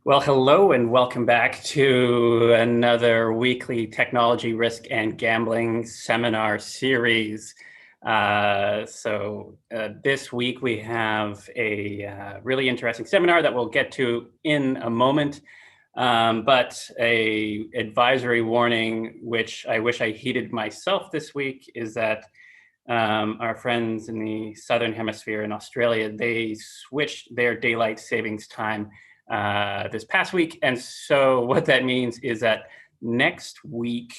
Well, hello and welcome back to another weekly technology risk and gambling seminar series. This week we have a really interesting seminar that we'll get to in a moment, but a advisory warning, which I wish I heeded myself this week, is that our friends in the Southern Hemisphere in Australia, they switched their daylight savings time this past week. And so what that means is that next week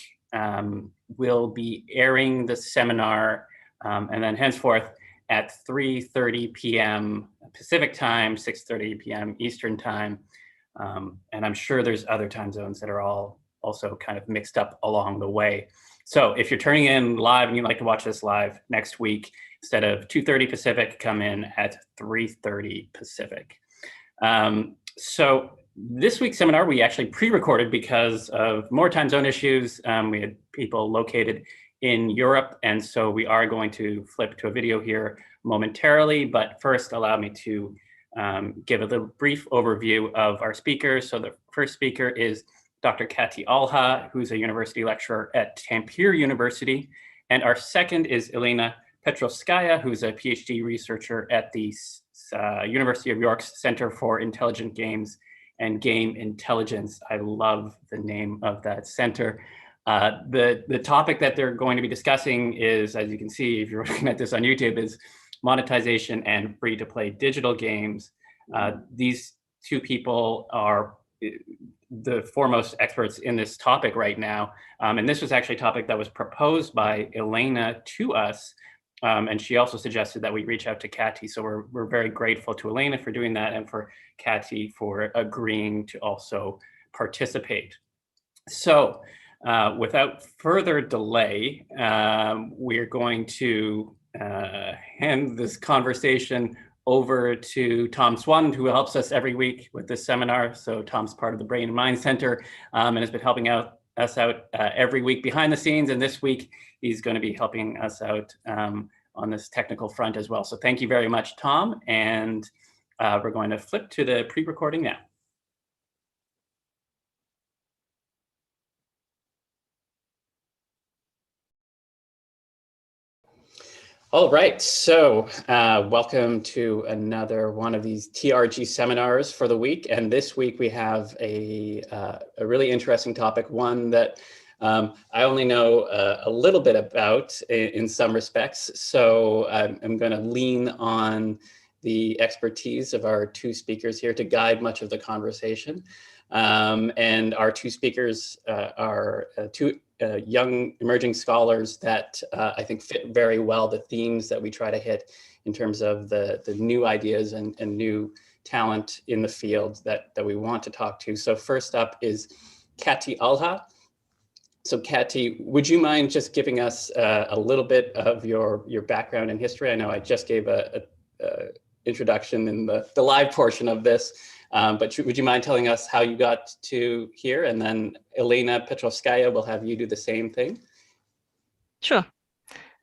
we'll be airing the seminar and then henceforth at 3:30 p.m. Pacific time, 6:30 p.m. Eastern time. And I'm sure there's other time zones that are all also kind of mixed up along the way. So if you're turning in live and you'd like to watch this live next week, instead of 2:30 Pacific, come in at 3:30 Pacific. So this week's seminar, we actually pre-recorded because of more time zone issues. We had people located in Europe, and so we are going to flip to a video here momentarily. But first, allow me to give a little brief overview of our speakers. So the first speaker is Dr. Kati Alha, who's a university lecturer at Tampere University. And our second is Elena Petrovskaya, who's a Ph.D. researcher at the University of York's Center for Intelligent Games and Game Intelligence. I love the name of that center. The topic that they're going to be discussing is, as you can see, if you're looking at this on YouTube, is monetization and free-to-play digital games. These two people are the foremost experts in this topic right now. And this was actually a topic that was proposed by Elena to us. And she also suggested that we reach out to Kati. So we're very grateful to Elena for doing that and for Kati for agreeing to also participate. So without further delay, we're going to hand this conversation over to Tom Swan, who helps us every week with this seminar. So Tom's part of the Brain and Mind Center and has been helping us out every week behind the scenes. And this week, he's going to be helping us out on this technical front as well. So thank you very much, Tom. And we're going to flip to the pre-recording now. All right, so welcome to another one of these TRG seminars for the week. And this week we have a really interesting topic, one that I only know a little bit about in some respects. So I'm going to lean on the expertise of our two speakers here to guide much of the conversation. And our two speakers are two young emerging scholars that I think fit very well the themes that we try to hit in terms of the new ideas and new talent in the field that we want to talk to. So first up is Kati Alha. So Kati, would you mind just giving us a little bit of your background and history? I know I just gave a introduction in the live portion of this, but would you mind telling us how you got to here? And then Elena Petrovskaya will have you do the same thing. Sure.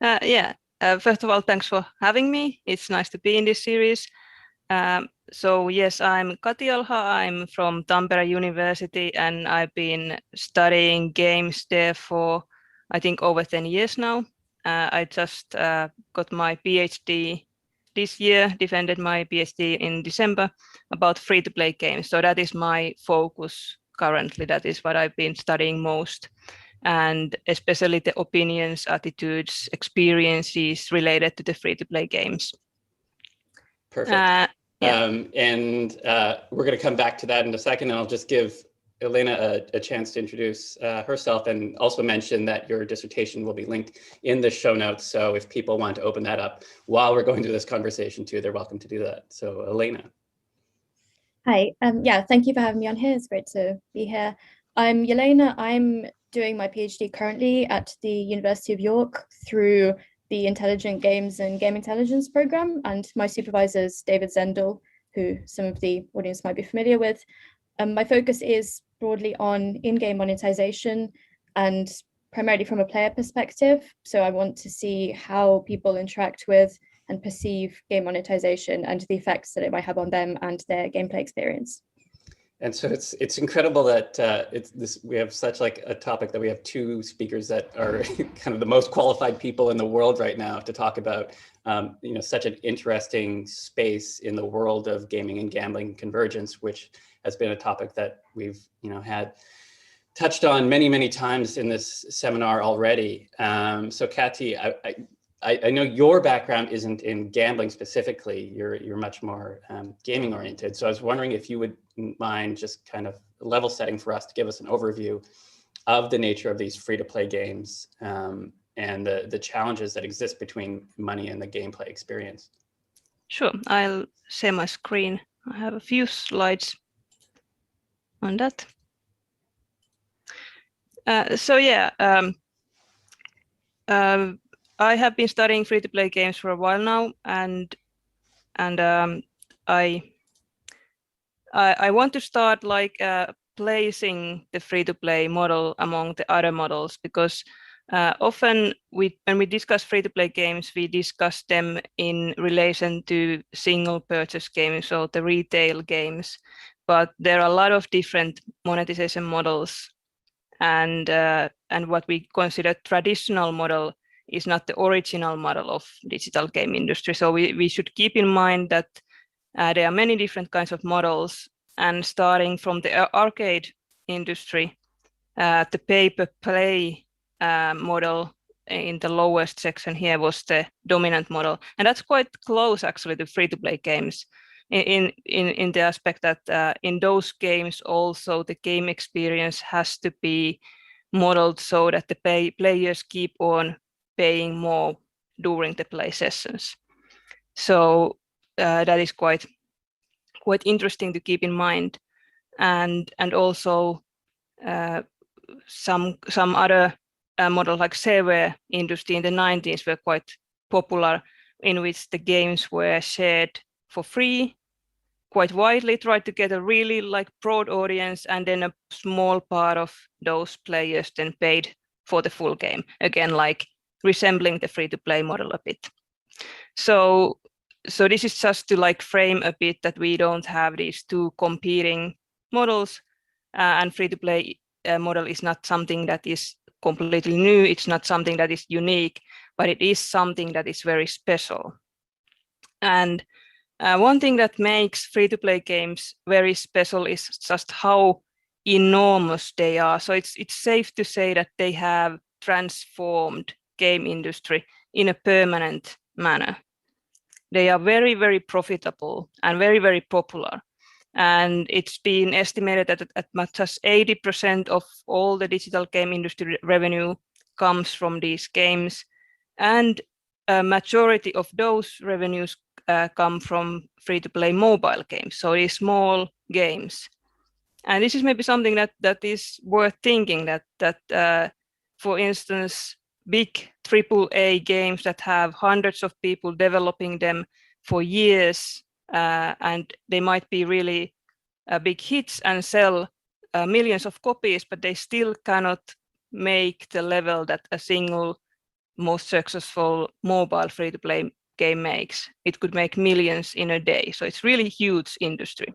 First of all, thanks for having me. It's nice to be in this series. So yes, I'm Kati Alha. I'm from Tampere University, and I've been studying games there for, I think, over 10 years now. I just got my PhD this year, defended my PhD in December about free-to-play games. So that is my focus currently. That is what I've been studying most, and especially the opinions, attitudes, experiences related to the free-to-play games. Perfect. And we're going to come back to that in a second, and I'll just give Elena a chance to introduce herself and also mention that your dissertation will be linked in the show notes. So if people want to open that up while we're going through this conversation too, they're welcome to do that. So Elena. Hi, thank you for having me on here. It's great to be here. I'm Elena. I'm doing my PhD currently at the University of York through the Intelligent Games and Game Intelligence program, and my supervisor is David Zendel, who some of the audience might be familiar with. My focus is broadly on in-game monetization and primarily from a player perspective. So I want to see how people interact with and perceive game monetization and the effects that it might have on them and their gameplay experience. And so it's incredible that we have such like a topic that we have two speakers that are kind of the most qualified people in the world right now to talk about such an interesting space in the world of gaming and gambling convergence, which has been a topic that we've had touched on many times in this seminar already. So Kati, I know your background isn't in gambling specifically. You're much more gaming oriented. So I was wondering if you would mind just kind of level setting for us to give us an overview of the nature of these free-to-play games and the challenges that exist between money and the gameplay experience. Sure, I'll share my screen. I have a few slides on that. I have been studying free-to-play games for a while now, and I want to start like placing the free-to-play model among the other models, because often when we discuss free-to-play games, we discuss them in relation to single purchase games, so the retail games. But there are a lot of different monetization models, and what we consider traditional model is not the original model of digital game industry. So we should keep in mind that there are many different kinds of models, and starting from the arcade industry, the pay-per-play model in the lowest section here was the dominant model, and that's quite close actually to free-to-play games in the aspect that in those games also the game experience has to be modeled so that the players keep on paying more during the play sessions. So that is quite interesting to keep in mind, and also some other models like shareware industry in the 90s were quite popular, in which the games were shared for free quite widely, tried to get a really like broad audience, and then a small part of those players then paid for the full game, again like resembling the free-to-play model a bit. So this is just to like frame a bit that we don't have these two competing models, and free-to-play model is not something that is completely new. It's not something that is unique, but it is something that is very special. And one thing that makes free-to-play games very special is just how enormous they are. So it's safe to say that they have transformed game industry in a permanent manner. They are very, very profitable and very, very popular. And it's been estimated that as much as 80% of all the digital game industry revenue comes from these games. And a majority of those revenues come from free-to-play mobile games, so these small games. And this is maybe something that is worth thinking, that for instance, big AAA games that have hundreds of people developing them for years, and they might be really big hits and sell millions of copies, but they still cannot make the level that a single most successful mobile free-to-play game makes. It could make millions in a day. So it's really huge industry.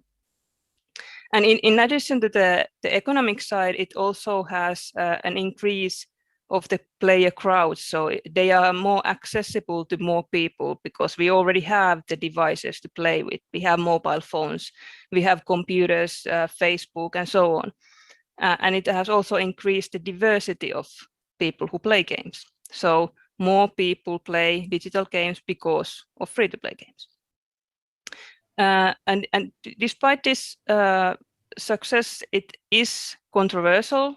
And in addition to the economic side, it also has an increase of the player crowd. So they are more accessible to more people because we already have the devices to play with. We have mobile phones, we have computers, Facebook, and so on. And it has also increased the diversity of people who play games. So more people play digital games because of free-to-play games. And despite this success, it is controversial.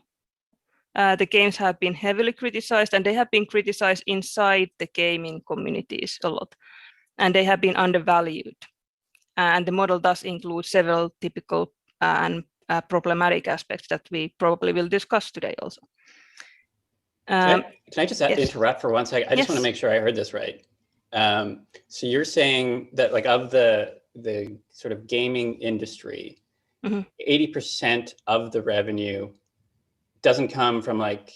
The games have been heavily criticized, and they have been criticized inside the gaming communities a lot, and they have been undervalued. And the model does include several typical and problematic aspects that we probably will discuss today also. Can I just yes. interrupt for 1 second? I just want to make sure I heard this right. So you're saying that like of the sort of gaming industry, 80% of the revenue doesn't come from like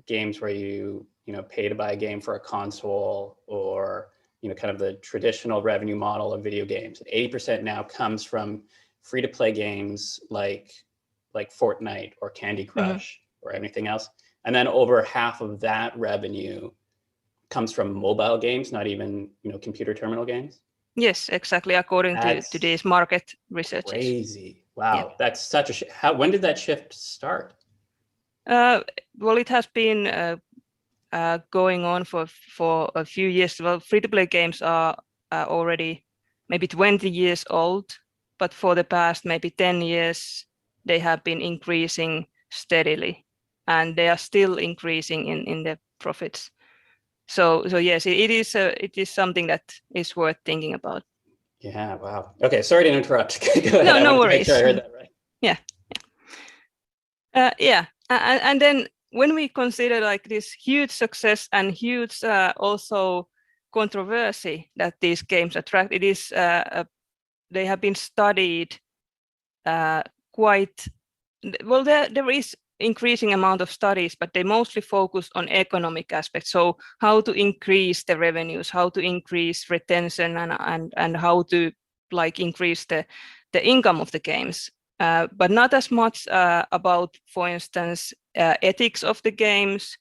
games where you pay to buy a game for a console, or kind of the traditional revenue model of video games. 80% now comes from free-to-play games like Fortnite or Candy Crush or anything else. And then over half of that revenue comes from mobile games, not even, you know, computer terminal games. Yes, exactly. According to today's market research. Crazy. Wow. Yeah. That's such a when did that shift start? Well, it has been going on for a few years. Well, free-to-play games are already maybe 20 years old, but for the past maybe 10 years, they have been increasing steadily, and they are still increasing in the profits. So yes, it is something that is worth thinking about. Yeah. Wow. Okay. Sorry to interrupt. Go ahead. No, I no wanted worries. to make sure I heard that right. Yeah. Yeah. And then when we consider like this huge success and huge also controversy that these games attract, it is they have been studied quite well. There is increasing amount of studies, but they mostly focus on economic aspects. So how to increase the revenues, how to increase retention, and how to like increase the income of the games. But not as much about, for instance, ethics of the games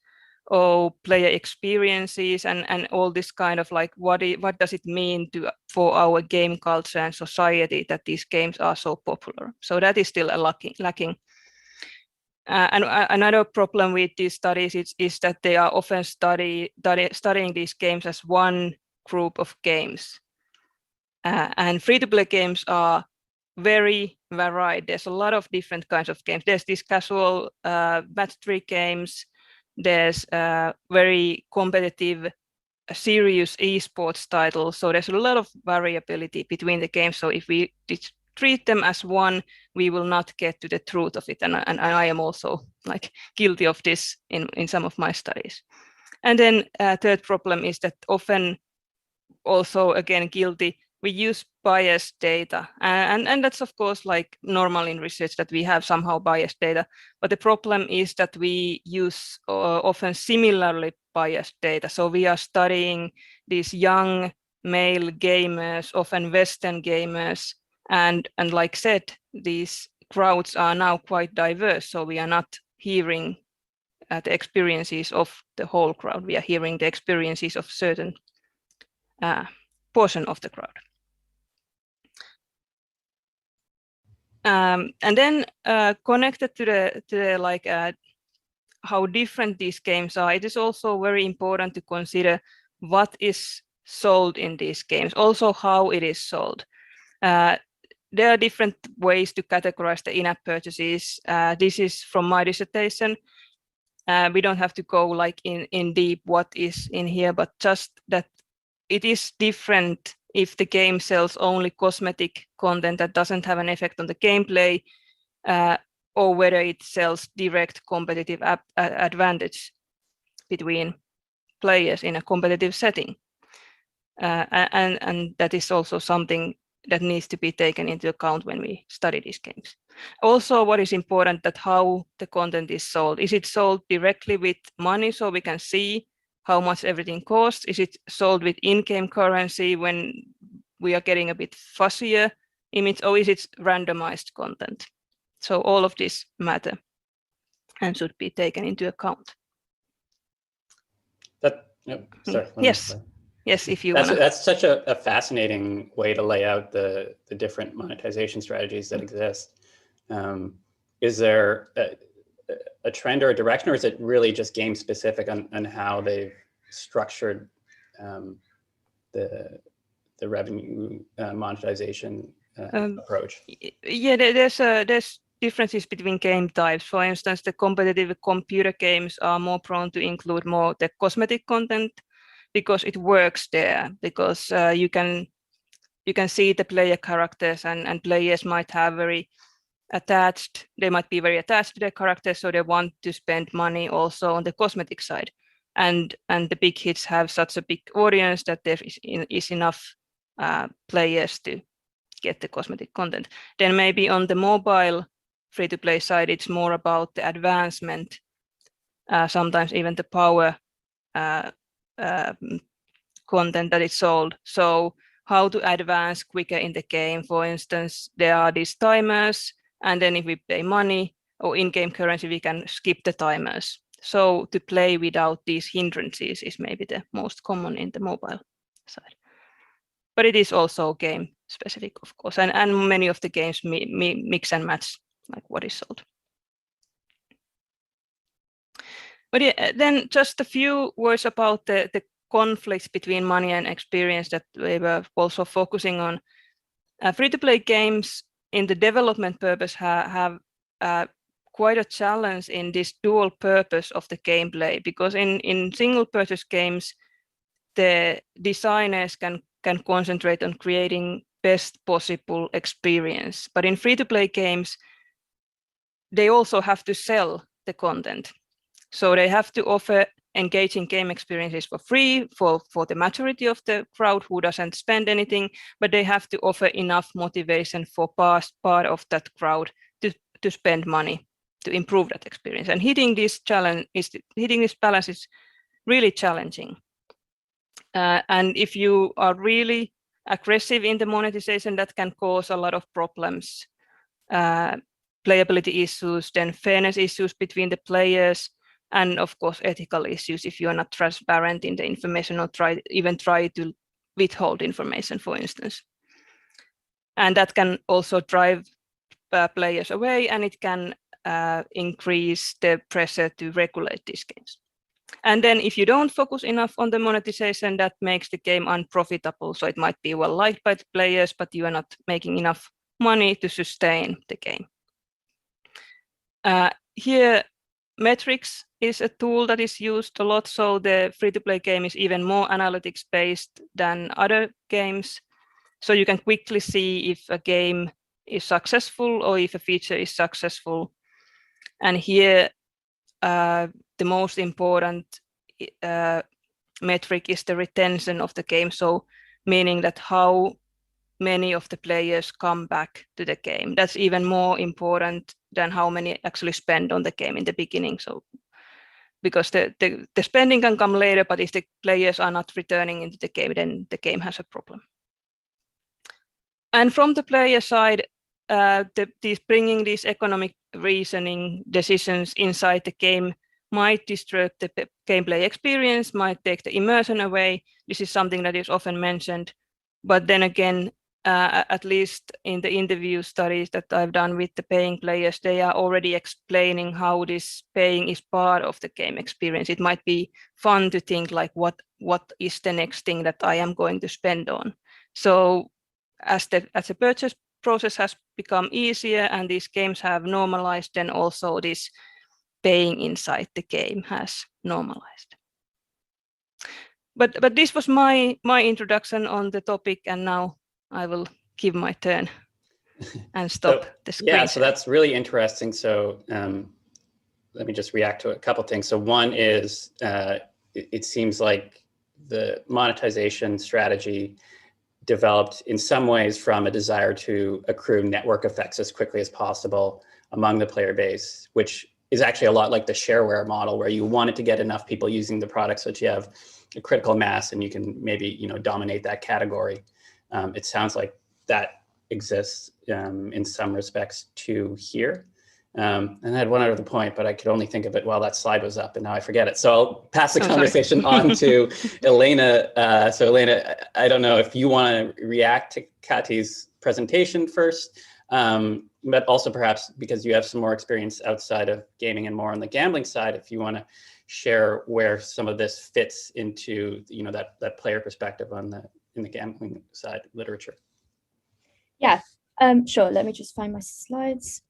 or player experiences and all this kind of like what does it mean for our game culture and society that these games are so popular. So that is still lacking. And another problem with these studies is that they are often studying these games as one group of games. And free-to-play games are very varied. There's a lot of different kinds of games. There's these casual match 3 games. There's very competitive, serious esports titles. So there's a lot of variability between the games. So if we treat them as one, we will not get to the truth of it. And I am also like guilty of this in some of my studies. And then third problem is that often also, again, guilty, we use biased data. And that's, of course, like normal in research that we have somehow biased data. But the problem is that we use often similarly biased data. So we are studying these young male gamers, often Western gamers. And like said, these crowds are now quite diverse. So we are not hearing the experiences of the whole crowd. We are hearing the experiences of certain portion of the crowd. And then connected to the like how different these games are, it is also very important to consider what is sold in these games, also how it is sold. There are different ways to categorize the in-app purchases. This is from my dissertation. We don't have to go like in deep what is in here, but just that it is different if the game sells only cosmetic content that doesn't have an effect on the gameplay, or whether it sells direct competitive advantage between players in a competitive setting. And that is also something that needs to be taken into account when we study these games. Also, what is important that how the content is sold. Is it sold directly with money so we can see how much everything costs? Is it sold with in-game currency when we are getting a bit fussier image, or is it randomized content? So all of this matter and should be taken into account. Yes. Yes, if you want. That's such a fascinating way to lay out the different monetization strategies that exist. Is there a trend or a direction, or is it really just game specific on how they've structured the revenue monetization approach? Yeah, there's differences between game types. For instance, the competitive computer games are more prone to include more the cosmetic content because it works there, because you can see the player characters, and players might have they might be very attached to their characters, so they want to spend money also on the cosmetic side. And the big hits have such a big audience that there is enough players to get the cosmetic content. Then maybe on the mobile free-to-play side, it's more about the advancement, sometimes even the power content that is sold. So how to advance quicker in the game. For instance, there are these timers, and then if we pay money or in-game currency, we can skip the timers. So to play without these hindrances is maybe the most common in the mobile side. But it is also game specific, of course, and many of the games mix and match like what is sold. But yeah, then just a few words about the conflicts between money and experience that we were also focusing on. Free-to-play games in the development purpose have quite a challenge in this dual purpose of the gameplay, because in single purchase games, the designers can concentrate on creating best possible experience. But in free-to-play games, they also have to sell the content. So they have to offer engaging game experiences for free for the majority of the crowd who doesn't spend anything, but they have to offer enough motivation for part of that crowd to spend money to improve that experience. And hitting this balance is really challenging. And if you are really aggressive in the monetization, that can cause a lot of problems. Playability issues, then fairness issues between the players, and of course ethical issues if you are not transparent in the information or even try to withhold information, for instance. And that can also drive players away, and it can increase the pressure to regulate these games. And then if you don't focus enough on the monetization, that makes the game unprofitable. So it might be well liked by the players, but you are not making enough money to sustain the game. Here, metrics is a tool that is used a lot. So the free-to-play game is even more analytics-based than other games. So you can quickly see if a game is successful or if a feature is successful. And here, the most important metric is the retention of the game. So meaning that how many of the players come back to the game. That's even more important than how many actually spend on the game in the beginning. So because the spending can come later, but if the players are not returning into the game, then the game has a problem. And from the player side, bringing these economic reasoning decisions inside the game might disturb the gameplay experience, might take the immersion away. This is something that is often mentioned. But then again, at least in the interview studies that I've done with the paying players, they are already explaining how this paying is part of the game experience. It might be fun to think like, what is the next thing that I am going to spend on? So as the purchase process has become easier and these games have normalized, then also this paying inside the game has normalized. But this was my introduction on the topic, and now I will give my turn and stop the screen. Yeah, so that's really interesting. So let me just react to a couple of things. So one is it seems like the monetization strategy developed in some ways from a desire to accrue network effects as quickly as possible among the player base, which is actually a lot like the shareware model, where you wanted to get enough people using the product so that you have a critical mass and you can maybe dominate that category. It sounds like that exists in some respects too here. And I had one other point, but I could only think of it while that slide was up, and now I forget it. So I'll pass the conversation on to Elena. So Elena, I don't know if you want to react to Kati's presentation first, but also perhaps because you have some more experience outside of gaming and more on the gambling side, if you want to share where some of this fits into that player perspective in the gambling side literature. Yeah, sure. Let me just find my slides.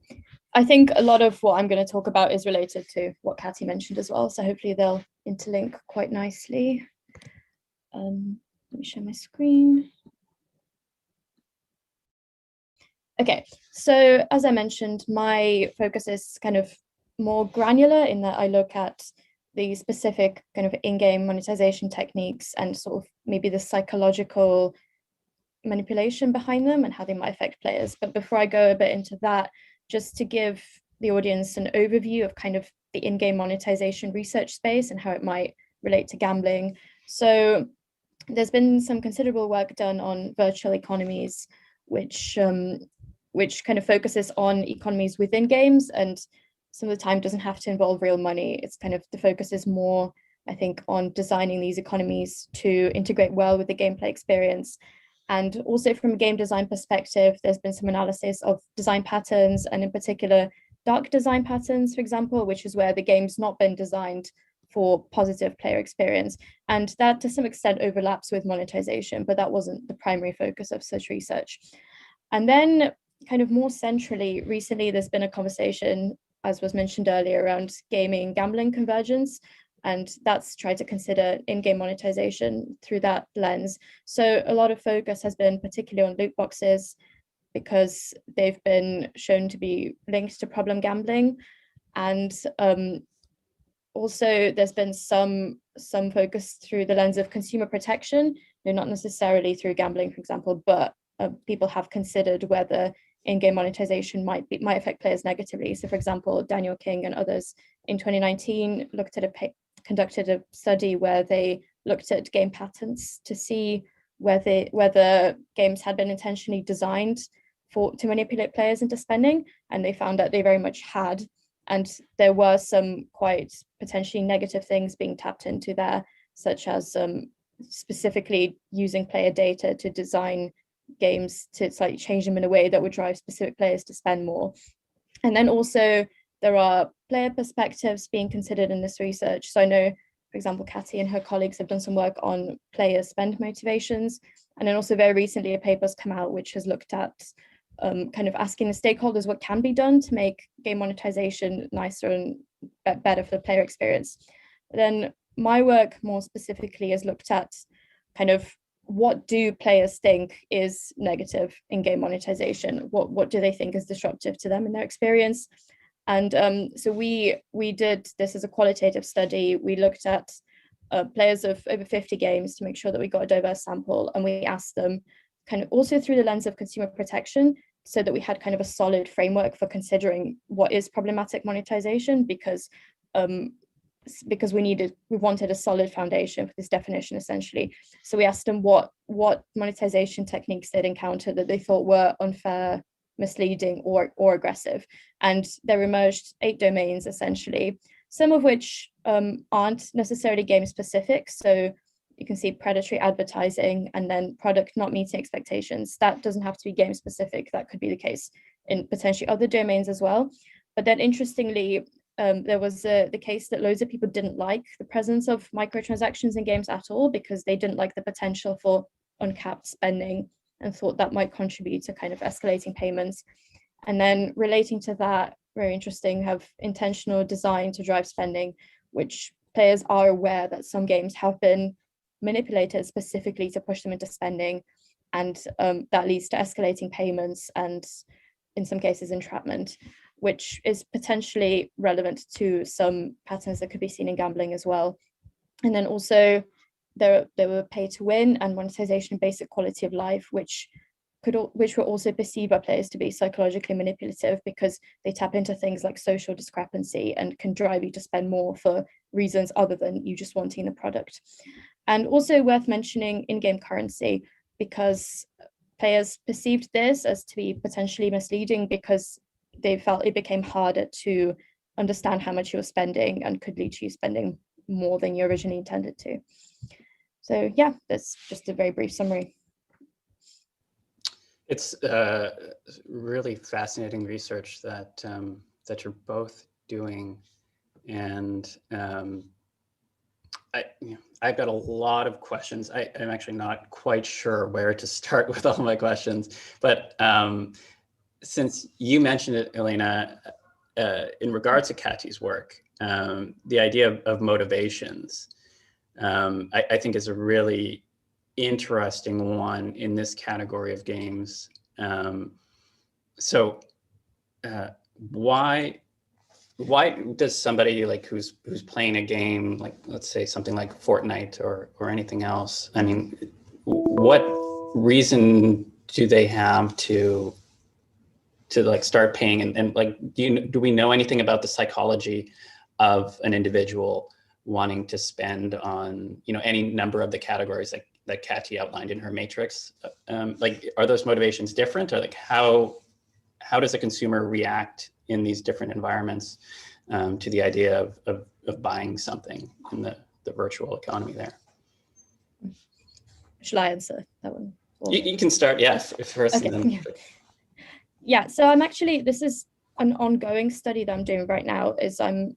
I think a lot of what I'm going to talk about is related to what Kati mentioned as well. So hopefully they'll interlink quite nicely. Let me share my screen. Okay, so as I mentioned, my focus is kind of more granular in that I look at the specific kind of in-game monetization techniques and sort of maybe the psychological manipulation behind them and how they might affect players. But before I go a bit into that, just to give the audience an overview of kind of the in-game monetization research space and how it might relate to gambling. So there's been some considerable work done on virtual economies, which kind of focuses on economies within games, and some of the time doesn't have to involve real money. It's kind of, the focus is more, I think, on designing these economies to integrate well with the gameplay experience. And also from a game design perspective, there's been some analysis of design patterns, and in particular, dark design patterns, for example, which is where the game's not been designed for positive player experience. And that to some extent overlaps with monetization, but that wasn't the primary focus of such research. And then kind of more centrally, recently, there's been a conversation, as was mentioned earlier, around gaming, gambling convergence. And that's tried to consider in-game monetization through that lens. So a lot of focus has been particularly on loot boxes, because they've been shown to be linked to problem gambling. And also, there's been some focus through the lens of consumer protection, not necessarily through gambling, for example, but people have considered whether in-game monetization might affect players negatively. So, for example, Daniel King and others in 2019 conducted a study where they looked at game patents to see whether games had been intentionally designed to manipulate players into spending, and they found that they very much had. And there were some quite potentially negative things being tapped into there, such as specifically using player data to design games to slightly change them in a way that would drive specific players to spend more. And then also there are player perspectives being considered in this research. So I know, for example, Kati and her colleagues have done some work on player spend motivations. And then also very recently a paper's come out which has looked at kind of asking the stakeholders what can be done to make game monetization nicer and better for the player experience. Then my work more specifically has looked at kind of what do players think is negative in game monetization? What do they think is disruptive to them in their experience? And so we did this as a qualitative study. We looked at players of over 50 games to make sure that we got a diverse sample, and we asked them kind of also through the lens of consumer protection, so that we had kind of a solid framework for considering what is problematic monetization, because we wanted a solid foundation for this definition, essentially. So we asked them what monetization techniques they'd encountered that they thought were unfair, misleading, or aggressive. And there emerged 8 domains, essentially, some of which aren't necessarily game specific. So you can see predatory advertising and then product not meeting expectations. That doesn't have to be game specific. That could be the case in potentially other domains as well. But then interestingly, there was the case that loads of people didn't like the presence of microtransactions in games at all, because they didn't like the potential for uncapped spending and thought that might contribute to kind of escalating payments. And then relating to that, very interesting, have intentional design to drive spending, which players are aware that some games have been manipulated specifically to push them into spending, and that leads to escalating payments and in some cases entrapment, which is potentially relevant to some patterns that could be seen in gambling as well. And then also there were pay to win and monetization of basic quality of life, which were also perceived by players to be psychologically manipulative, because they tap into things like social discrepancy and can drive you to spend more for reasons other than you just wanting the product. And also worth mentioning in-game currency, because players perceived this as to be potentially misleading, because they felt it became harder to understand how much you were spending and could lead to you spending more than you originally intended to. So yeah, that's just a very brief summary. It's really fascinating research that that you're both doing, and I've got a lot of questions. I'm actually not quite sure where to start with all my questions, but since you mentioned it, Elena, in regards to Kati's work, the idea of motivations, I think is a really interesting one in this category of games. So why does somebody like who's playing a game, like let's say something like Fortnite or anything else, I mean, what reason do they have to like start paying, and like do we know anything about the psychology of an individual wanting to spend on any number of the categories that Kati outlined in her matrix. Like, are those motivations different, or like how does a consumer react in these different environments to the idea of buying something in the virtual economy there? Shall I answer that one? You can start, yes, first. Okay. And then... Yeah, so I'm actually, this is an ongoing study that I'm doing right now, is I'm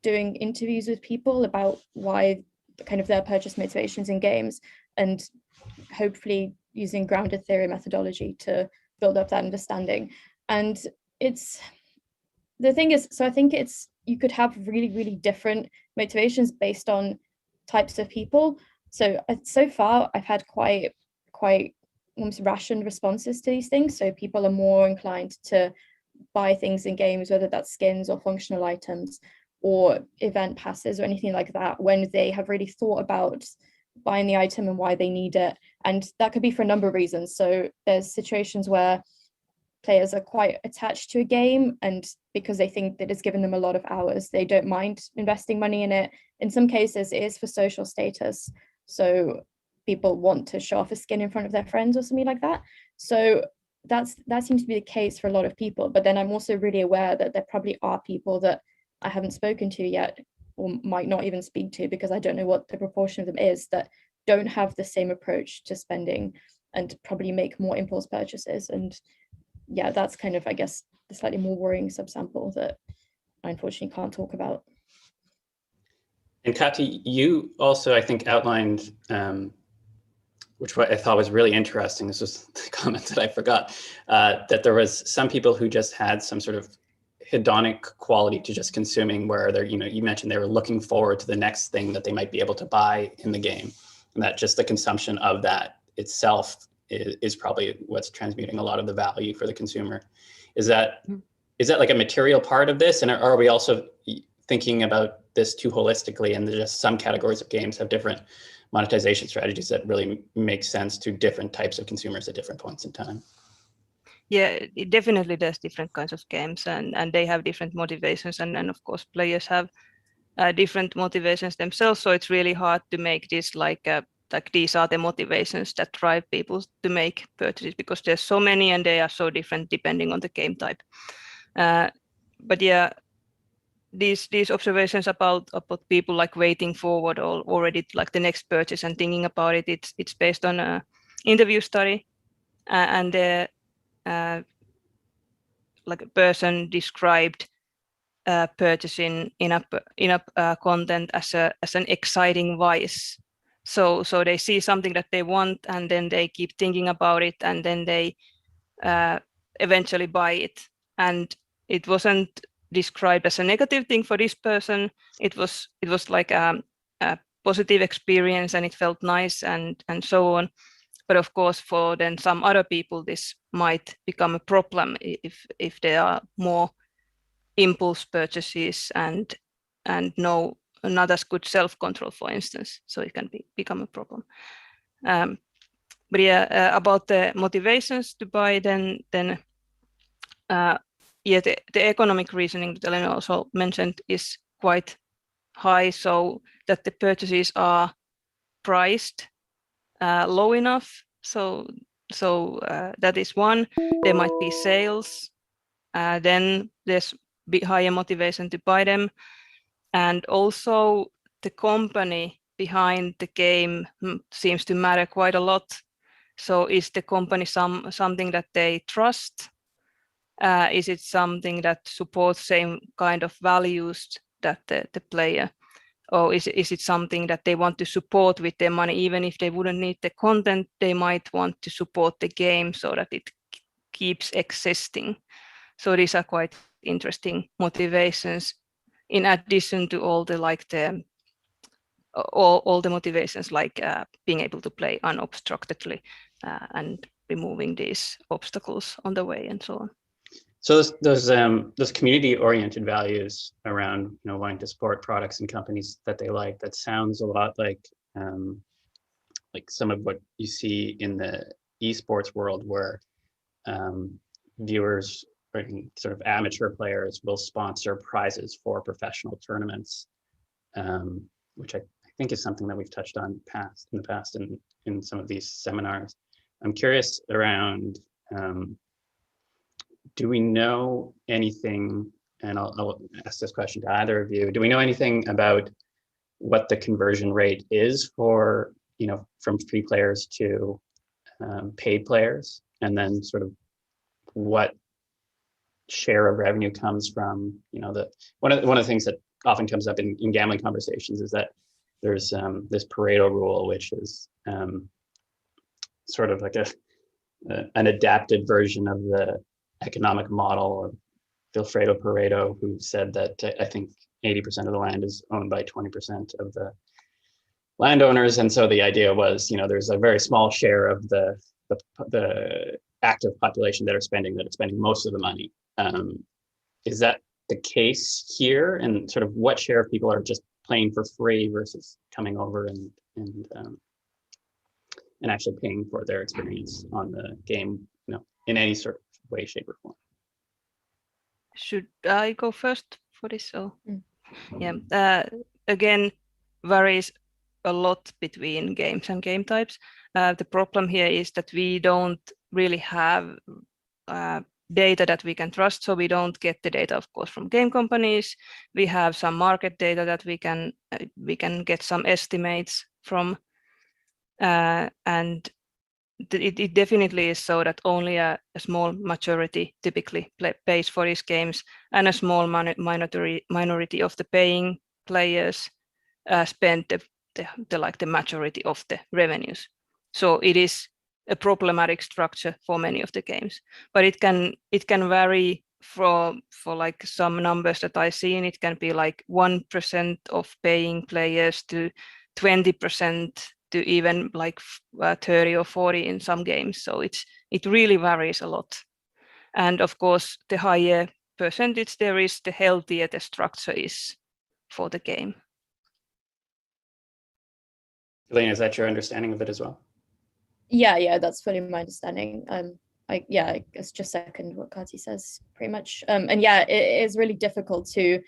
doing interviews with people about why kind of their purchase motivations in games, and hopefully using grounded theory methodology to build up that understanding. And the thing is, so I think you could have really, really different motivations based on types of people. So far I've had quite almost rationed responses to these things. So people are more inclined to buy things in games, whether that's skins or functional items or event passes or anything like that, when they have really thought about buying the item and why they need it. And that could be for a number of reasons. So there's situations where players are quite attached to a game, and because they think that it's given them a lot of hours, they don't mind investing money in it. In some cases, it is for social status. So people want to show off a skin in front of their friends or something like that. So that seems to be the case for a lot of people. But then I'm also really aware that there probably are people that I haven't spoken to yet, or might not even speak to, because I don't know what the proportion of them is, that don't have the same approach to spending and probably make more impulse purchases. And yeah, that's kind of, I guess, the slightly more worrying subsample that I unfortunately can't talk about. And Kati, you also, I think, outlined, which I thought was really interesting, this was the comment that I forgot, that there was some people who just had some sort of hedonic quality to just consuming, where they're, you mentioned they were looking forward to the next thing that they might be able to buy in the game, and that just the consumption of that itself is probably what's transmuting a lot of the value for the consumer. Is that like a material part of this? And are we also thinking about this too holistically, and just some categories of games have different monetization strategies that really make sense to different types of consumers at different points in time? Yeah, it definitely does. Different kinds of games, and they have different motivations, and of course players have different motivations themselves. So it's really hard to make this like these are the motivations that drive people to make purchases, because there's so many and they are so different depending on the game type. But yeah, these observations about people like waiting forward or already like the next purchase and thinking about it, it's based on an interview study, and like a person described purchasing in-app content as an exciting vice. So they see something that they want, and then they keep thinking about it, and then they eventually buy it. And it wasn't described as a negative thing for this person. It was like a positive experience, and it felt nice, and so on. But of course, for then some other people, this might become a problem if there are more impulse purchases and not as good self-control, for instance. So it can become a problem. But yeah, about the motivations to buy, then yeah, the economic reasoning that Elena also mentioned is quite high, so that the purchases are priced low enough. So that is one. There might be sales. Then there's higher motivation to buy them, and also the company behind the game seems to matter quite a lot. So is the company something that they trust? Is it something that supports same kind of values that the player, or is it something that they want to support with their money? Even if they wouldn't need the content, they might want to support the game so that it keeps existing. So these are quite interesting motivations, in addition to all the all the motivations, like being able to play unobstructedly and removing these obstacles on the way and so on. So those community-oriented values around wanting to support products and companies that they like, that sounds a lot like some of what you see in the esports world, where viewers or sort of amateur players will sponsor prizes for professional tournaments, which I think is something that we've touched on in the past in some of these seminars. I'm curious around, do we know anything, and I'll ask this question to either of you, do we know anything about what the conversion rate is for, from free players to paid players, and then sort of what share of revenue comes from, one of the things that often comes up in gambling conversations is that there's this Pareto rule, which is sort of like an adapted version of the economic model of Vilfredo Pareto, who said that I think 80% of the land is owned by 20% of the landowners. And so the idea was, there's a very small share of the active population that are spending most of the money. Is that the case here? And sort of what share of people are just playing for free versus coming over and actually paying for their experience on the game, in any sort of way, shape, or form? Should I go first for this? So, yeah, again, varies a lot between games and game types. The problem here is that we don't really have data that we can trust, so we don't get the data, of course, from game companies. We have some market data that we can get some estimates from, and it definitely is so that only a small majority typically pays for these games, and a small minority of the paying players spend the majority of the revenues. So it is a problematic structure for many of the games, but it can vary for like some numbers that I've seen. It can be like 1% of paying players to 20% to even like 30 or 40 in some games. So it really varies a lot. And of course, the higher percentage there is, the healthier the structure is for the game. Elena, is that your understanding of it as well? Yeah, that's fully my understanding. I guess just second what Kati says pretty much. And yeah, it is really difficult to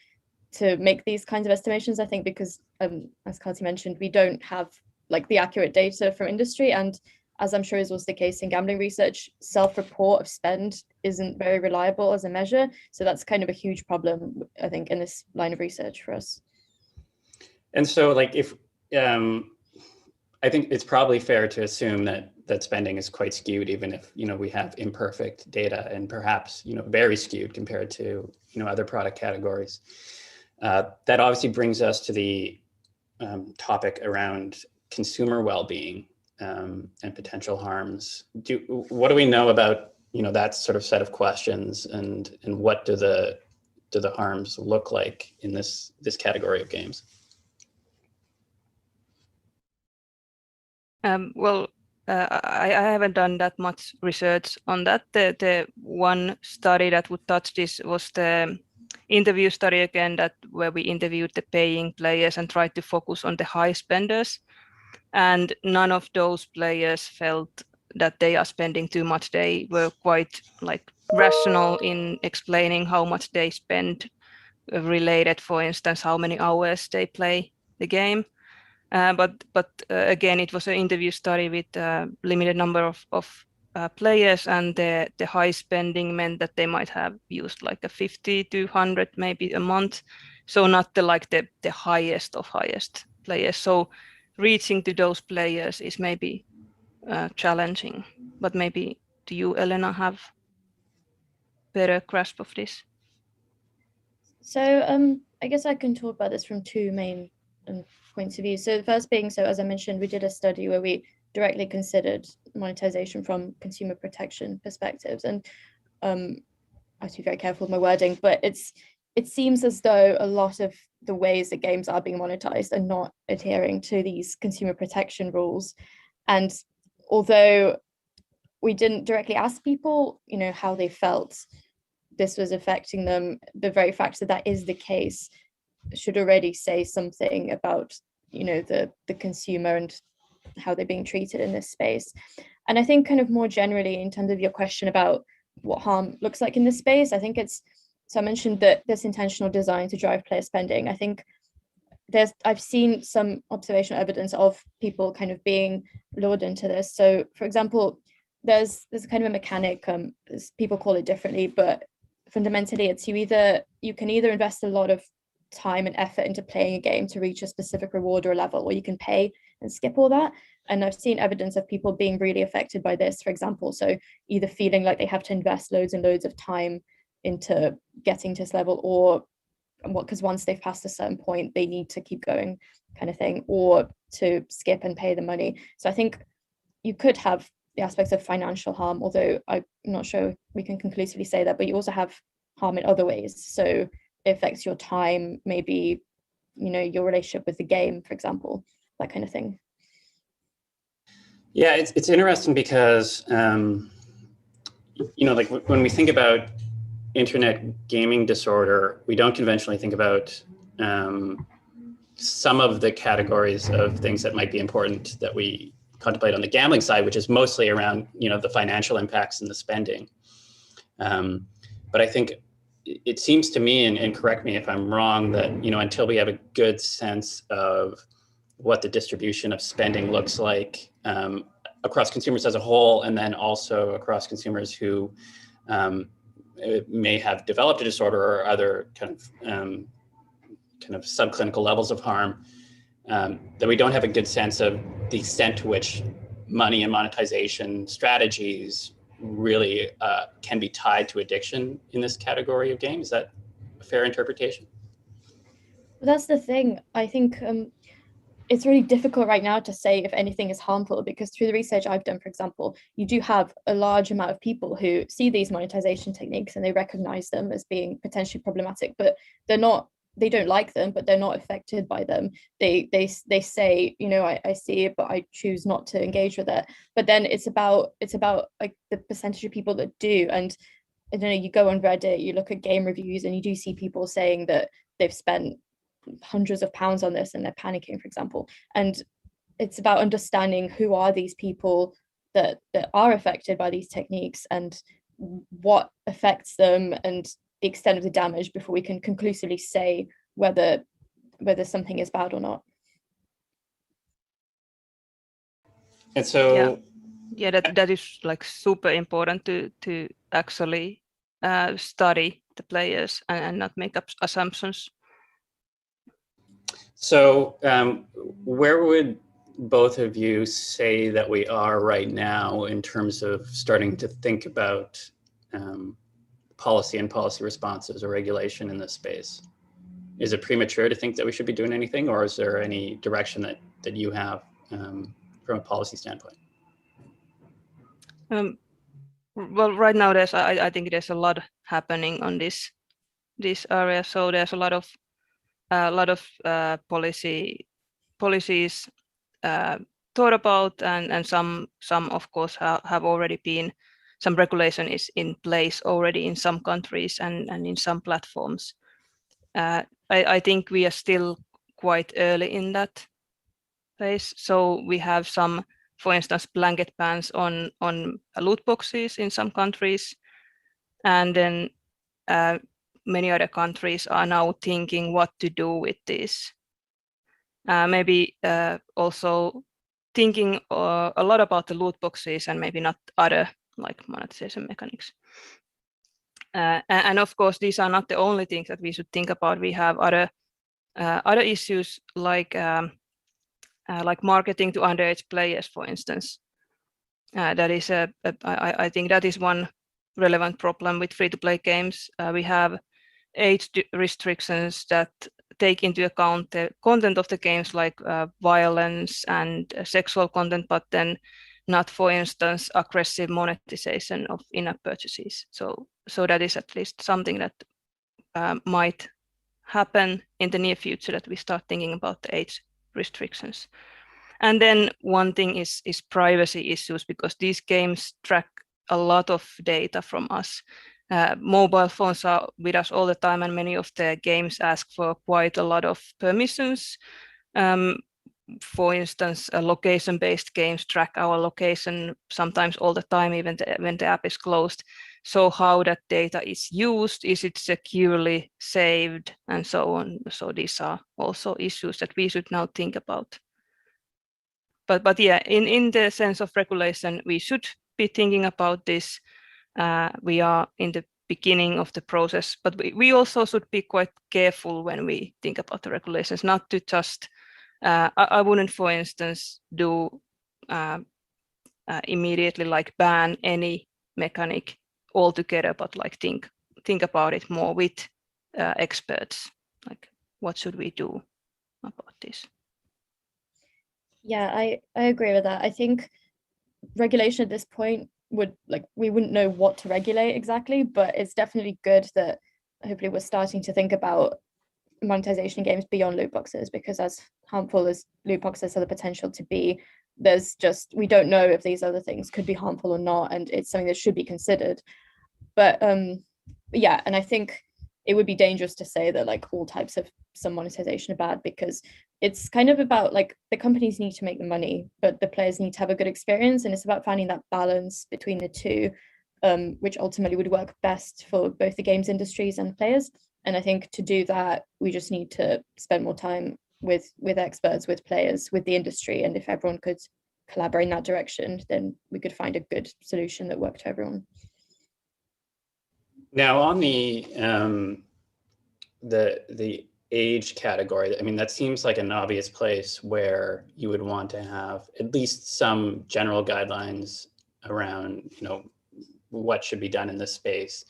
make these kinds of estimations, I think, because as Kati mentioned, we don't have like the accurate data from industry, and as I'm sure is also the case in gambling research, self-report of spend isn't very reliable as a measure. So that's kind of a huge problem, I think, in this line of research for us. And so like if I think it's probably fair to assume that spending is quite skewed, even if we have imperfect data, and perhaps very skewed compared to other product categories. That obviously brings us to the topic around consumer well-being and potential harms. What do we know about that sort of set of questions, and what do the harms look like in this category of games? Well, I haven't done that much research on that. The one study that would touch this was the interview study again, where we interviewed the paying players and tried to focus on the high spenders. And none of those players felt that they are spending too much. They were quite like rational in explaining how much they spend, related, for instance, how many hours they play the game. But again, it was an interview study with a limited number of players, and the high spending meant that they might have used like a 50 to 100 maybe a month. So not the highest of highest players. So reaching to those players is maybe challenging, but maybe do you, Elena, have better grasp of this? So I guess I can talk about this from two main points of view. So the first being, so as I mentioned, we did a study where we directly considered monetization from consumer protection perspectives, and I have to be very careful with my wording, but it seems as though a lot of the ways that games are being monetized are not adhering to these consumer protection rules. And although we didn't directly ask people, how they felt this was affecting them, the very fact that that is the case should already say something about, the consumer and how they're being treated in this space. And I think kind of more generally, in terms of your question about what harm looks like in this space, I think so I mentioned that this intentional design to drive player spending. I think I've seen some observational evidence of people kind of being lured into this. So, for example, there's kind of a mechanic. People call it differently, but fundamentally, it's you can either invest a lot of time and effort into playing a game to reach a specific reward or level, or you can pay and skip all that. And I've seen evidence of people being really affected by this, for example. So either feeling like they have to invest loads and loads of time into getting to this level, or because once they've passed a certain point, they need to keep going, kind of thing, or to skip and pay the money. So I think you could have the aspects of financial harm, although I'm not sure we can conclusively say that, but you also have harm in other ways. So it affects your time, maybe, your relationship with the game, for example, that kind of thing. Yeah, it's interesting because, like when we think about internet gaming disorder, we don't conventionally think about some of the categories of things that might be important that we contemplate on the gambling side, which is mostly around, the financial impacts and the spending. But I think it seems to me, and correct me if I'm wrong, that, until we have a good sense of what the distribution of spending looks like across consumers as a whole, and then also across consumers who may have developed a disorder or other kind of subclinical levels of harm, that we don't have a good sense of the extent to which money and monetization strategies really can be tied to addiction in this category of games. Is that a fair interpretation? Well, that's the thing. I think it's really difficult right now to say if anything is harmful, because through the research I've done, for example, you do have a large amount of people who see these monetization techniques and they recognize them as being potentially problematic, but they don't like them, but they're not affected by them. They say, I see it, but I choose not to engage with it. But then it's about like the percentage of people that do. And I don't know, you go on Reddit, you look at game reviews, and you do see people saying that they've spent hundreds of pounds on this and they're panicking, for example. And it's about understanding who are these people that are affected by these techniques and what affects them and the extent of the damage before we can conclusively say whether something is bad or not. And so that is like super important to actually study the players and not make up assumptions. So where would both of you say that we are right now in terms of starting to think about policy and policy responses or regulation in this space? Is it premature to think that we should be doing anything, or is there any direction that you have from a policy standpoint? Well, right now I think there's a lot happening on this area. So there's a lot of policies thought about, and some of course have already been, some regulation is in place already in some countries and in some platforms. I think we are still quite early in that phase. So we have some, for instance, blanket bans on loot boxes in some countries, and then many other countries are now thinking what to do with this. Maybe also thinking a lot about the loot boxes and maybe not other like monetization mechanics. And of course, these are not the only things that we should think about. We have other issues like marketing to underage players, for instance. That is I think that is one relevant problem with free-to-play games. We have age restrictions that take into account the content of the games, like violence and sexual content, but then not, for instance, aggressive monetization of in-app purchases. So that is at least something that might happen in the near future, that we start thinking about the age restrictions. And then one thing is privacy issues, because these games track a lot of data from us. Mobile phones are with us all the time, and many of the games ask for quite a lot of permissions. for instance, location-based games track our location sometimes all the time, even when the app is closed. So how that data is used, is it securely saved, and so on. So these are also issues that we should now think about. But yeah, in the sense of regulation, we should be thinking about this. We are in the beginning of the process, but we also should be quite careful when we think about the regulations, not to just, I wouldn't, for instance, do immediately like ban any mechanic altogether, but like think about it more with experts, like what should we do about this? Yeah, I agree with that. I think regulation at this point we wouldn't know what to regulate exactly, but it's definitely good that hopefully we're starting to think about monetization in games beyond loot boxes, because as harmful as loot boxes have the potential to be, we don't know if these other things could be harmful or not, and it's something that should be considered. But yeah, and I think it would be dangerous to say that like all types of some monetization are bad, because it's kind of about like the companies need to make the money, but the players need to have a good experience, and it's about finding that balance between the two, which ultimately would work best for both the games industries and players. And I think to do that, we just need to spend more time with experts, with players, with the industry, and if everyone could collaborate in that direction, then we could find a good solution that worked for everyone. Now, on the age category, I mean, that seems like an obvious place where you would want to have at least some general guidelines around, you know, what should be done in this space.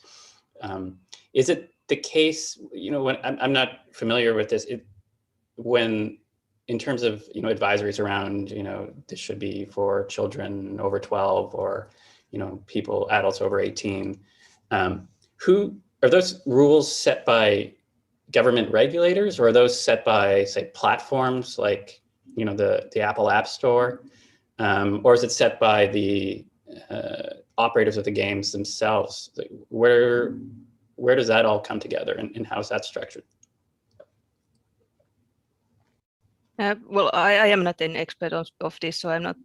Is it the case, you know, when I'm not familiar with this, when in terms of, you know, advisories around, you know, this should be for children over 12 or, you know, adults over 18, who are those rules set by government regulators, or are those set by, say, platforms like, you know, the Apple App Store, or is it set by the operators of the games themselves? Like, where does that all come together, and how is that structured? Well, I am not an expert of this, so I'm not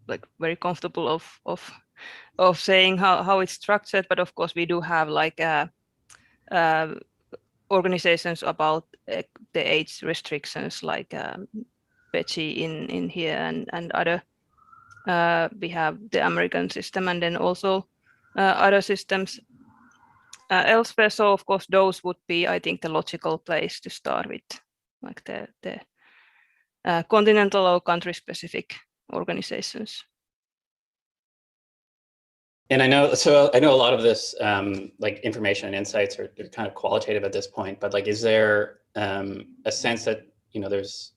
like very comfortable of saying how it's structured. But of course, we do have like organizations about the age restrictions, like PhD in here and other. We have the American system, and then also other systems elsewhere. So of course, those would be, I think, the logical place to start with, like the continental or country-specific organizations. And I know a lot of this, like information and insights are kind of qualitative at this point, but like, is there a sense that, you know, there's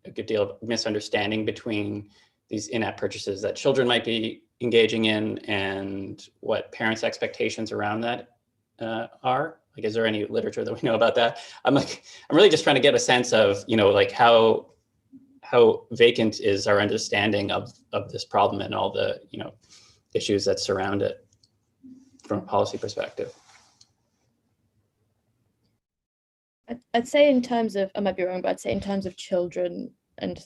a good deal of misunderstanding between these in-app purchases that children might be engaging in and what parents' expectations around that are? Like, is there any literature that we know about that? I'm really just trying to get a sense of, you know, like how vacant is our understanding of this problem and all the, you know, issues that surround it from a policy perspective. I'd say in terms of, I might be wrong, but I'd say in terms of children and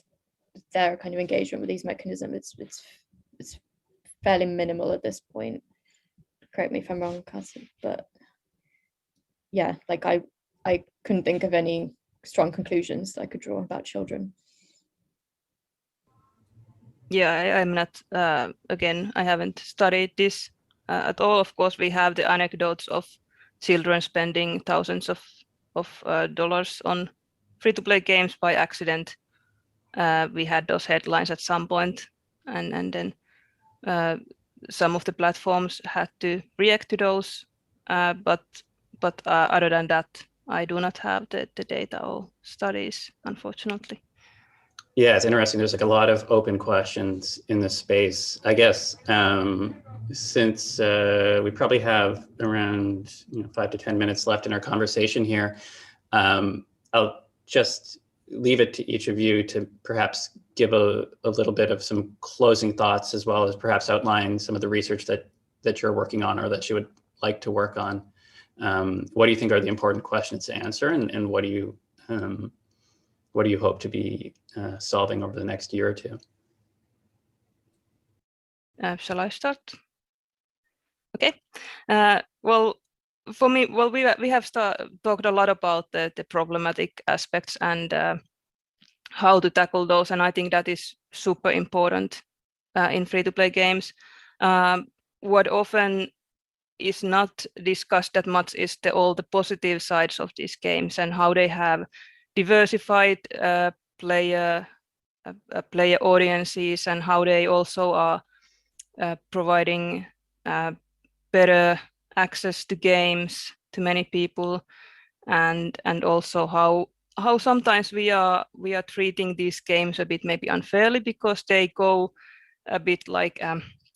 their kind of engagement with these mechanisms, it's fairly minimal at this point. Correct me if I'm wrong, Kati, but yeah, like I couldn't think of any strong conclusions I could draw about children. Yeah, I'm not, again, I haven't studied this at all. Of course, we have the anecdotes of children spending thousands of dollars on free-to-play games by accident. We had those headlines at some point, and then some of the platforms had to react to those. But other than that, I do not have the data or studies, unfortunately. Yeah, it's interesting. There's like a lot of open questions in this space. I guess since we probably have around 5 to 10 minutes left in our conversation here, I'll just leave it to each of you to perhaps give a little bit of some closing thoughts, as well as perhaps outline some of the research that you're working on or that you would like to work on. What do you think are the important questions to answer, and what do you what do you hope to be solving over the next year or two? Shall I start? Okay. Well, for me, well, we have talked a lot about the problematic aspects and how to tackle those, and I think that is super important in free-to-play games. What often is not discussed that much is all the positive sides of these games and how they have diversified player audiences, and how they also are providing better access to games to many people, and also how sometimes we are treating these games a bit maybe unfairly because they go a bit like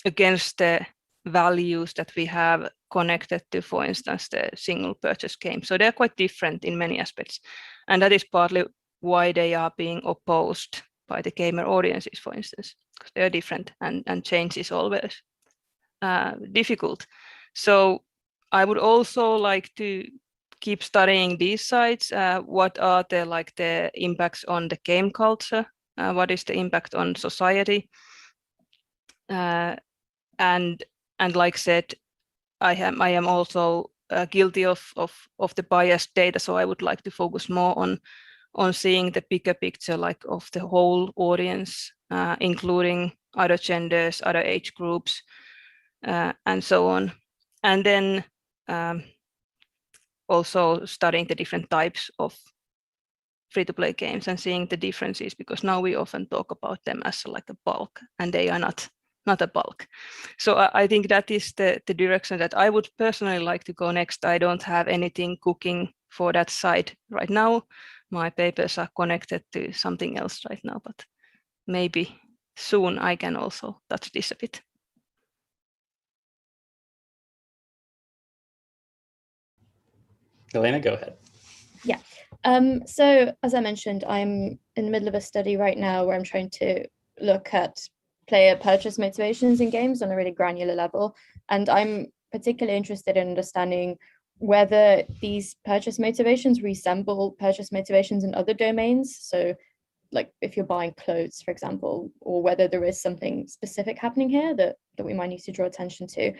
against the values that we have connected to, for instance, the single purchase game. So they're quite different in many aspects, and that is partly why they are being opposed by the gamer audiences, for instance, because they are different, and change is always difficult. So I would also like to keep studying these sides. What are the impacts on the game culture? What is the impact on society? And like I said, I am also guilty of the biased data. So I would like to focus more on seeing the bigger picture, like of the whole audience, including other genders, other age groups, and so on. And then also studying the different types of free-to-play games and seeing the differences, because now we often talk about them as like a bulk, and they are not a bulk. So I think that is the direction that I would personally like to go next. I don't have anything cooking for that side right now. My papers are connected to something else right now, but maybe soon I can also touch this a bit. Elena, go ahead. Yeah. So as I mentioned, I'm in the middle of a study right now where I'm trying to look at player purchase motivations in games on a really granular level. And I'm particularly interested in understanding whether these purchase motivations resemble purchase motivations in other domains. So like if you're buying clothes, for example, or whether there is something specific happening here that we might need to draw attention to.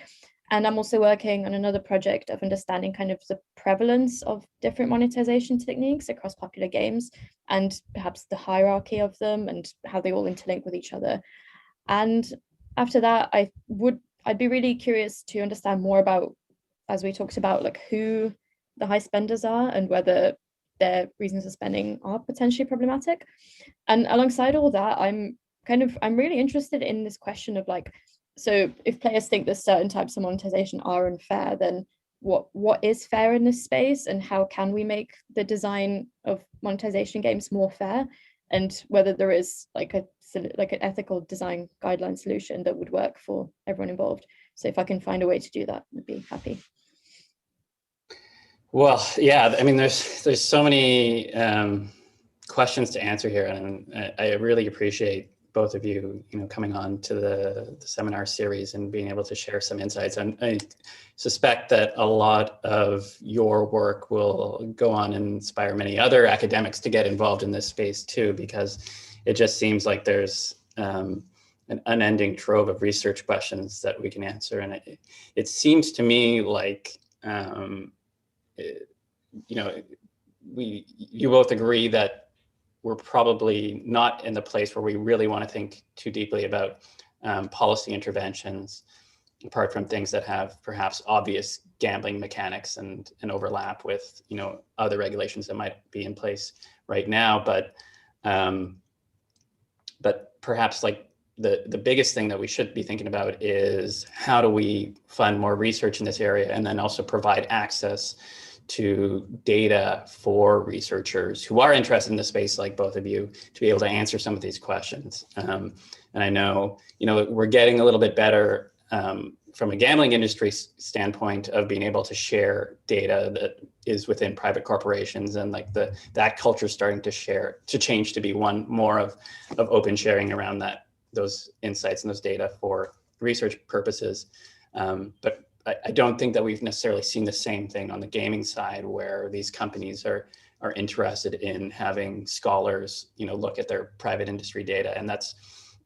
And I'm also working on another project of understanding kind of the prevalence of different monetization techniques across popular games, and perhaps the hierarchy of them and how they all interlink with each other. And after that, I'd be really curious to understand more about, as we talked about, like who the high spenders are and whether their reasons for spending are potentially problematic. And alongside all that, I'm really interested in this question of like, so if players think that certain types of monetization are unfair, then what is fair in this space, and how can we make the design of monetization games more fair, and whether there is like an ethical design guideline solution that would work for everyone involved. So if I can find a way to do that, I'd be happy. Well, yeah, I mean, there's so many questions to answer here, and I really appreciate both of you, coming on to the seminar series and being able to share some insights. And I suspect that a lot of your work will go on and inspire many other academics to get involved in this space too, because it just seems like there's an unending trove of research questions that we can answer. And it seems to me like, you both agree that we're probably not in the place where we really want to think too deeply about policy interventions, apart from things that have perhaps obvious gambling mechanics and overlap with other regulations that might be in place right now. But perhaps like the biggest thing that we should be thinking about is how do we fund more research in this area, and then also provide access to data for researchers who are interested in the space, like both of you, to be able to answer some of these questions. And I know, we're getting a little bit better from a gambling industry standpoint of being able to share data that is within private corporations, and like that culture is starting to change to be one more of open sharing around those insights and those data for research purposes. But I don't think that we've necessarily seen the same thing on the gaming side, where these companies are are interested in having scholars, look at their private industry data. And that's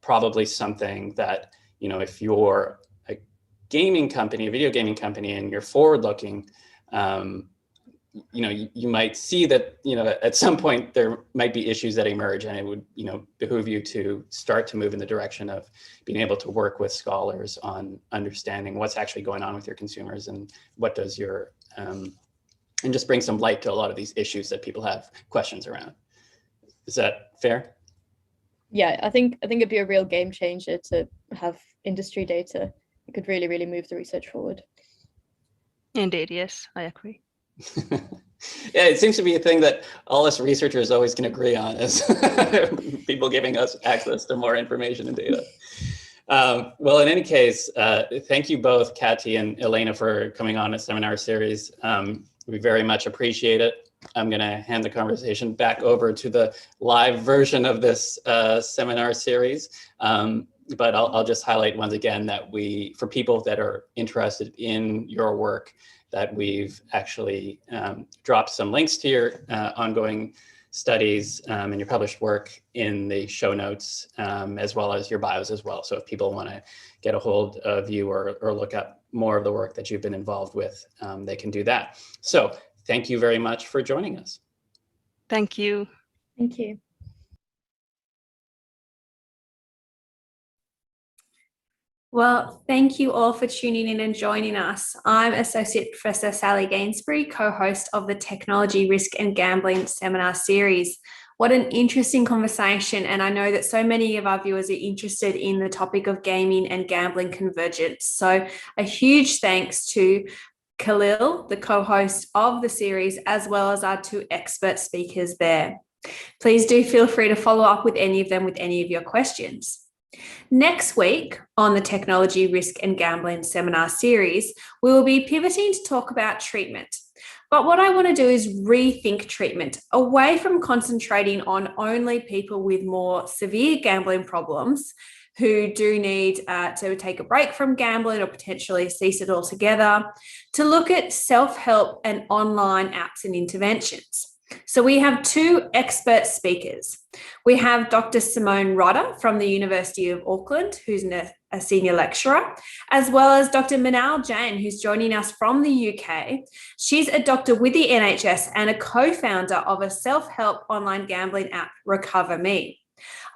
probably something that, if you're a gaming company, a video gaming company, and you're forward-looking, you might see that, at some point there might be issues that emerge, and it would, behoove you to start to move in the direction of being able to work with scholars on understanding what's actually going on with your consumers and what does your, and just bring some light to a lot of these issues that people have questions around. Is that fair? Yeah, I think it'd be a real game changer to have industry data. It could really, really move the research forward. Indeed, yes, I agree. Yeah, it seems to be a thing that all us researchers always can agree on, is people giving us access to more information and data. Well, in any case, thank you both, Kati and Elena, for coming on a seminar series. We very much appreciate it. I'm going to hand the conversation back over to the live version of this seminar series. But I'll just highlight once again that for people that are interested in your work, that we've actually dropped some links to your ongoing studies and your published work in the show notes, as well as your bios as well. So if people want to get a hold of you or look up more of the work that you've been involved with, they can do that. So thank you very much for joining us. Thank you. Thank you. Well, thank you all for tuning in and joining us. I'm Associate Professor Sally Gainsbury, co-host of the Technology, Risk and Gambling seminar series. What an interesting conversation, and I know that so many of our viewers are interested in the topic of gaming and gambling convergence. So a huge thanks to Kahlil, the co-host of the series, as well as our two expert speakers there. Please do feel free to follow up with any of them with any of your questions. Next week on the Technology, Risk and Gambling seminar series, we will be pivoting to talk about treatment. But what I want to do is rethink treatment away from concentrating on only people with more severe gambling problems who do need to take a break from gambling or potentially cease it altogether, to look at self-help and online apps and interventions. So we have two expert speakers. We have Dr. Simone Rodder from the University of Auckland, who's a senior lecturer, as well as Dr. Manal Jain, who's joining us from the UK. She's a doctor with the NHS and a co-founder of a self-help online gambling app, Recover Me.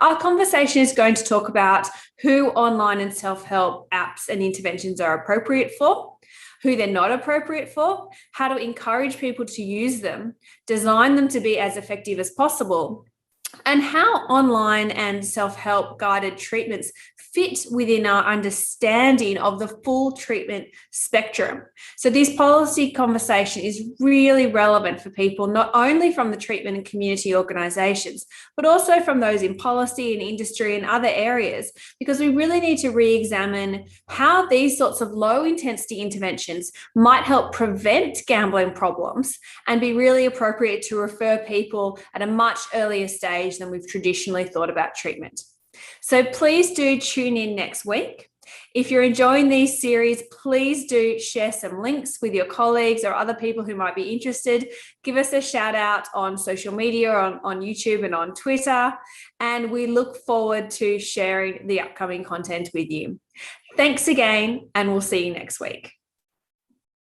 Our conversation is going to talk about who online and self-help apps and interventions are appropriate for, who they're not appropriate for, how to encourage people to use them, design them to be as effective as possible, and how online and self-help guided treatments fit within our understanding of the full treatment spectrum. So this policy conversation is really relevant for people, not only from the treatment and community organisations, but also from those in policy and industry and other areas, because we really need to re-examine how these sorts of low intensity interventions might help prevent gambling problems and be really appropriate to refer people at a much earlier stage than we've traditionally thought about treatment. So please do tune in next week. If you're enjoying these series, please do share some links with your colleagues or other people who might be interested. Give us a shout out on social media, on YouTube and on Twitter. And we look forward to sharing the upcoming content with you. Thanks again, and we'll see you next week.